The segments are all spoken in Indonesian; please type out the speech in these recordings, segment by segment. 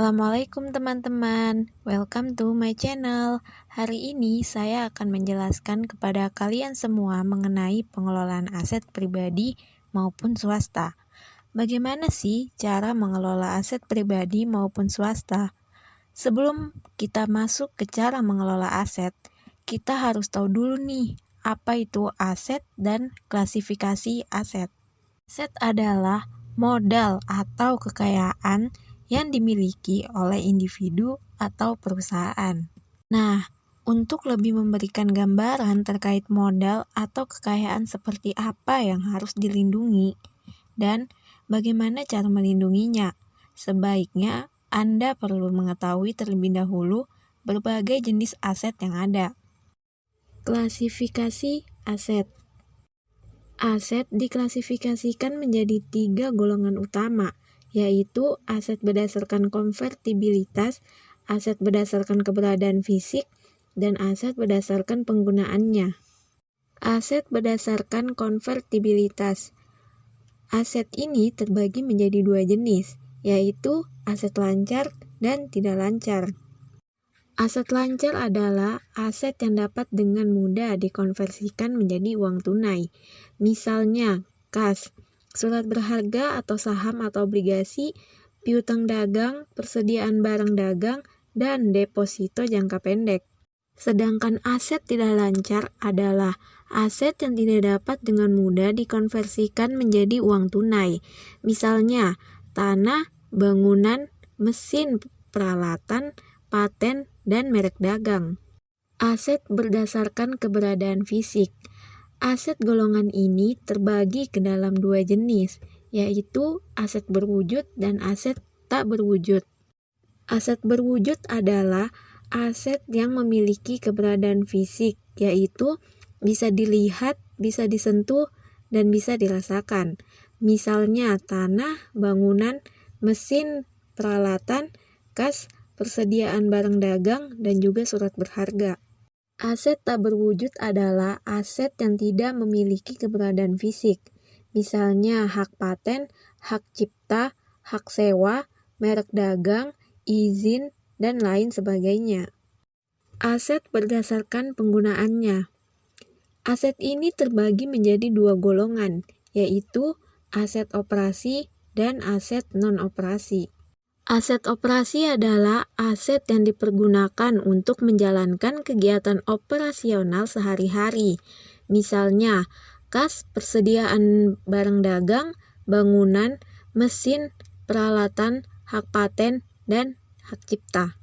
Assalamualaikum teman-teman, welcome to my channel. Hari ini saya akan menjelaskan kepada kalian semua mengenai pengelolaan aset pribadi maupun swasta. Bagaimana sih cara mengelola aset pribadi maupun swasta? Sebelum kita masuk ke cara mengelola aset, kita harus tahu dulu nih, apa itu aset dan klasifikasi aset. Aset adalah modal atau kekayaan yang dimiliki oleh individu atau perusahaan. Nah, untuk lebih memberikan gambaran terkait modal atau kekayaan seperti apa yang harus dilindungi dan bagaimana cara melindunginya, sebaiknya Anda perlu mengetahui terlebih dahulu berbagai jenis aset yang ada. Klasifikasi aset. Aset diklasifikasikan menjadi 3 golongan utama, yaitu aset berdasarkan konvertibilitas, aset berdasarkan keberadaan fisik, dan aset berdasarkan penggunaannya. Aset berdasarkan konvertibilitas. Aset ini terbagi menjadi 2 jenis, yaitu aset lancar dan tidak lancar. Aset lancar adalah aset yang dapat dengan mudah dikonversikan menjadi uang tunai. Misalnya, kas, surat berharga atau saham atau obligasi, piutang dagang, persediaan barang dagang, dan deposito jangka pendek. Sedangkan aset tidak lancar adalah aset yang tidak dapat dengan mudah dikonversikan menjadi uang tunai. Misalnya, tanah, bangunan, mesin, peralatan, paten, dan merek dagang. Aset berdasarkan keberadaan fisik. Aset golongan ini terbagi ke dalam 2 jenis, yaitu aset berwujud dan aset tak berwujud. Aset berwujud adalah aset yang memiliki keberadaan fisik, yaitu bisa dilihat, bisa disentuh, dan bisa dirasakan. Misalnya tanah, bangunan, mesin, peralatan, kas, persediaan barang dagang, dan juga surat berharga. Aset tak berwujud adalah aset yang tidak memiliki keberadaan fisik. Misalnya hak paten, hak cipta, hak sewa, merek dagang, izin, dan lain sebagainya. Aset berdasarkan penggunaannya. Aset ini terbagi menjadi 2 golongan, yaitu aset operasi dan aset non-operasi. Aset operasi adalah aset yang dipergunakan untuk menjalankan kegiatan operasional sehari-hari. Misalnya, kas, persediaan barang dagang, bangunan, mesin, peralatan, hak paten, dan hak cipta.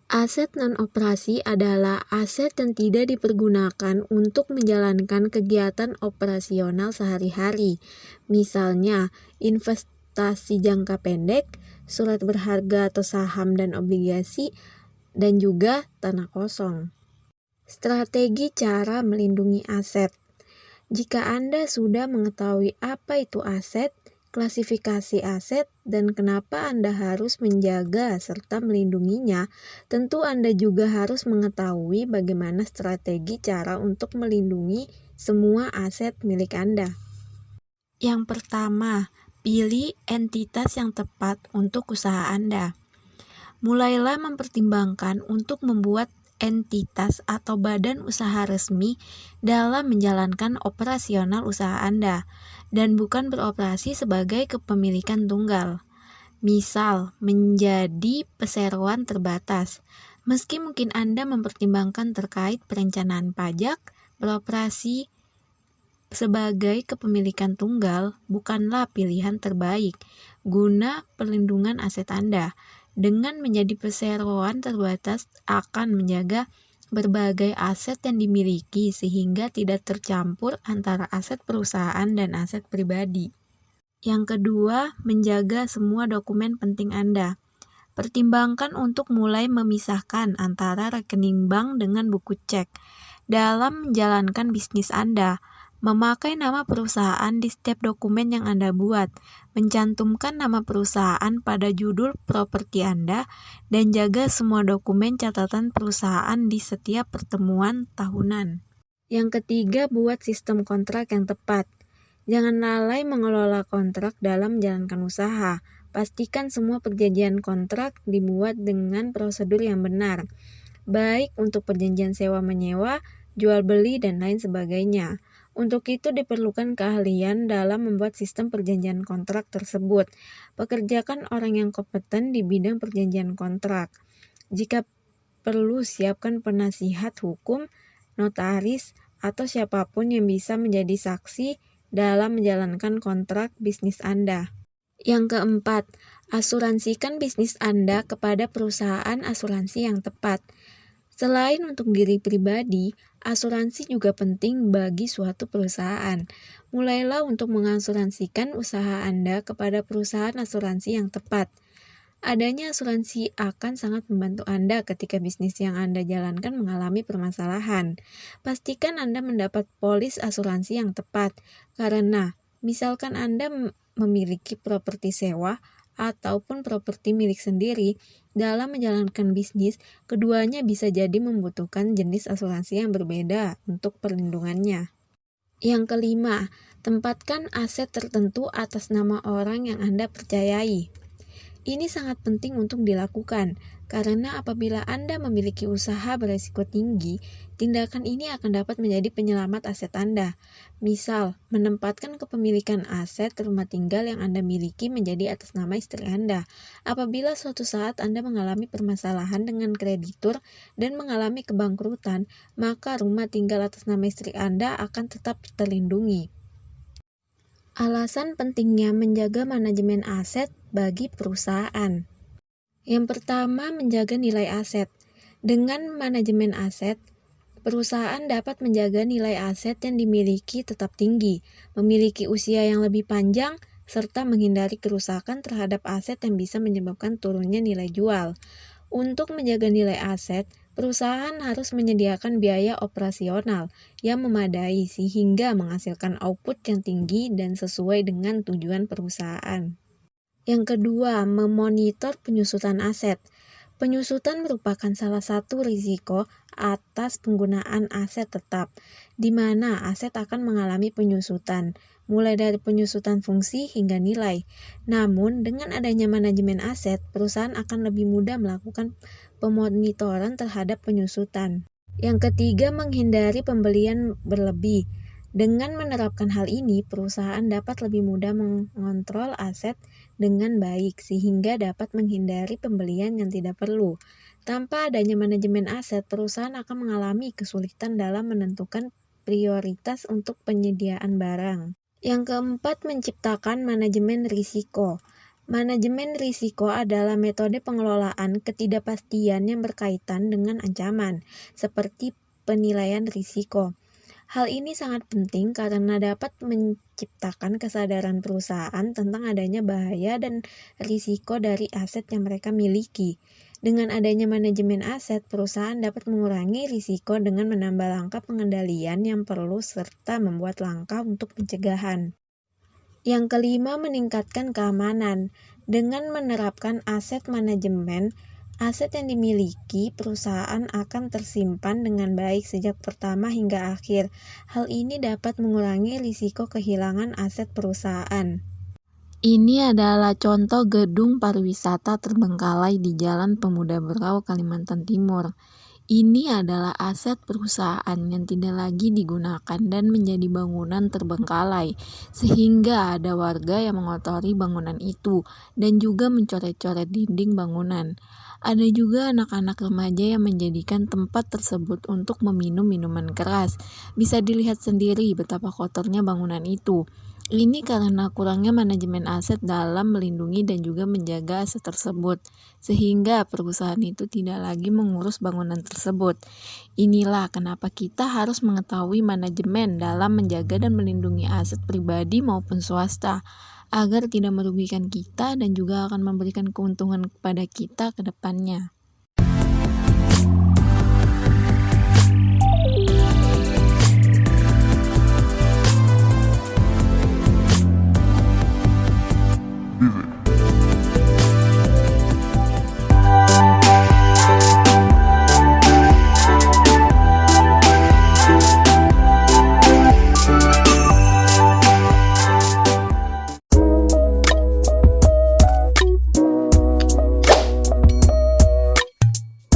Aset non-operasi adalah aset yang tidak dipergunakan untuk menjalankan kegiatan operasional sehari-hari. Misalnya, investasi jangka pendek, surat berharga atau saham dan obligasi, dan juga tanah kosong. Strategi cara melindungi aset. Jika Anda sudah mengetahui apa itu aset, klasifikasi aset, dan kenapa Anda harus menjaga serta melindunginya, tentu Anda juga harus mengetahui bagaimana strategi cara untuk melindungi semua aset milik Anda. Yang pertama, pilih entitas yang tepat untuk usaha Anda. Mulailah mempertimbangkan untuk membuat entitas atau badan usaha resmi dalam menjalankan operasional usaha Anda, dan bukan beroperasi sebagai kepemilikan tunggal. Misal, menjadi perseroan terbatas. Meski mungkin Anda mempertimbangkan terkait perencanaan pajak, beroperasi sebagai kepemilikan tunggal bukanlah pilihan terbaik guna perlindungan aset Anda. Dengan menjadi perseroan terbatas akan menjaga berbagai aset yang dimiliki sehingga tidak tercampur antara aset perusahaan dan aset pribadi. Yang kedua, menjaga semua dokumen penting Anda. Pertimbangkan untuk mulai memisahkan antara rekening bank dengan buku cek dalam menjalankan bisnis Anda. Memakai nama perusahaan di setiap dokumen yang Anda buat, mencantumkan nama perusahaan pada judul properti Anda, dan jaga semua dokumen catatan perusahaan di setiap pertemuan tahunan. Yang ketiga, buat sistem kontrak yang tepat. Jangan lalai mengelola kontrak dalam menjalankan usaha. Pastikan semua perjanjian kontrak dibuat dengan prosedur yang benar, baik untuk perjanjian sewa-menyewa, jual-beli, dan lain sebagainya. Untuk itu diperlukan keahlian dalam membuat sistem perjanjian kontrak tersebut. Pekerjakan orang yang kompeten di bidang perjanjian kontrak. Jika perlu, siapkan penasihat hukum, notaris, atau siapapun yang bisa menjadi saksi dalam menjalankan kontrak bisnis Anda. Yang keempat, asuransikan bisnis Anda kepada perusahaan asuransi yang tepat. Selain untuk diri pribadi, asuransi juga penting bagi suatu perusahaan. Mulailah untuk mengasuransikan usaha Anda kepada perusahaan asuransi yang tepat. Adanya asuransi akan sangat membantu Anda ketika bisnis yang Anda jalankan mengalami permasalahan. Pastikan Anda mendapat polis asuransi yang tepat, karena misalkan Anda memiliki properti sewa ataupun properti milik sendiri, dalam menjalankan bisnis, keduanya bisa jadi membutuhkan jenis asuransi yang berbeda untuk perlindungannya. Yang kelima, tempatkan aset tertentu atas nama orang yang Anda percayai. Ini sangat penting untuk dilakukan, karena apabila Anda memiliki usaha beresiko tinggi, tindakan ini akan dapat menjadi penyelamat aset Anda. Misal, menempatkan kepemilikan aset rumah tinggal yang Anda miliki menjadi atas nama istri Anda. Apabila suatu saat Anda mengalami permasalahan dengan kreditur dan mengalami kebangkrutan, maka rumah tinggal atas nama istri Anda akan tetap terlindungi. Alasan pentingnya menjaga manajemen aset bagi perusahaan. Yang pertama, menjaga nilai aset. Dengan manajemen aset, perusahaan dapat menjaga nilai aset yang dimiliki tetap tinggi, memiliki usia yang lebih panjang, serta menghindari kerusakan terhadap aset yang bisa menyebabkan turunnya nilai jual. Untuk menjaga nilai aset, perusahaan harus menyediakan biaya operasional yang memadai sehingga menghasilkan output yang tinggi dan sesuai dengan tujuan perusahaan. Yang kedua, memonitor penyusutan aset. Penyusutan merupakan salah satu risiko atas penggunaan aset tetap, di mana aset akan mengalami penyusutan, mulai dari penyusutan fungsi hingga nilai. Namun, dengan adanya manajemen aset, perusahaan akan lebih mudah melakukan pemonitoran terhadap penyusutan. Yang ketiga, menghindari pembelian berlebih. Dengan menerapkan hal ini, perusahaan dapat lebih mudah mengontrol aset dengan baik, sehingga dapat menghindari pembelian yang tidak perlu. Tanpa adanya manajemen aset, perusahaan akan mengalami kesulitan dalam menentukan prioritas untuk penyediaan barang. Yang keempat, menciptakan manajemen risiko. Manajemen risiko adalah metode pengelolaan ketidakpastian yang berkaitan dengan ancaman, seperti penilaian risiko. Hal ini sangat penting karena dapat menciptakan kesadaran perusahaan tentang adanya bahaya dan risiko dari aset yang mereka miliki. Dengan adanya manajemen aset, perusahaan dapat mengurangi risiko dengan menambah langkah pengendalian yang perlu serta membuat langkah untuk pencegahan. Yang kelima, meningkatkan keamanan. Dengan menerapkan aset manajemen, aset yang dimiliki perusahaan akan tersimpan dengan baik sejak pertama hingga akhir. Hal ini dapat mengurangi risiko kehilangan aset perusahaan. Ini adalah contoh gedung pariwisata terbengkalai di Jalan Pemuda Berau, Kalimantan Timur. Ini adalah aset perusahaan yang tidak lagi digunakan dan menjadi bangunan terbengkalai, sehingga ada warga yang mengotori bangunan itu dan juga mencoret-coret dinding bangunan. Ada juga anak-anak remaja yang menjadikan tempat tersebut untuk meminum minuman keras. Bisa dilihat sendiri betapa kotornya bangunan itu. Ini karena kurangnya manajemen aset dalam melindungi dan juga menjaga aset tersebut, sehingga perusahaan itu tidak lagi mengurus bangunan tersebut. Inilah kenapa kita harus mengetahui manajemen dalam menjaga dan melindungi aset pribadi maupun swasta, agar tidak merugikan kita dan juga akan memberikan keuntungan kepada kita ke depannya.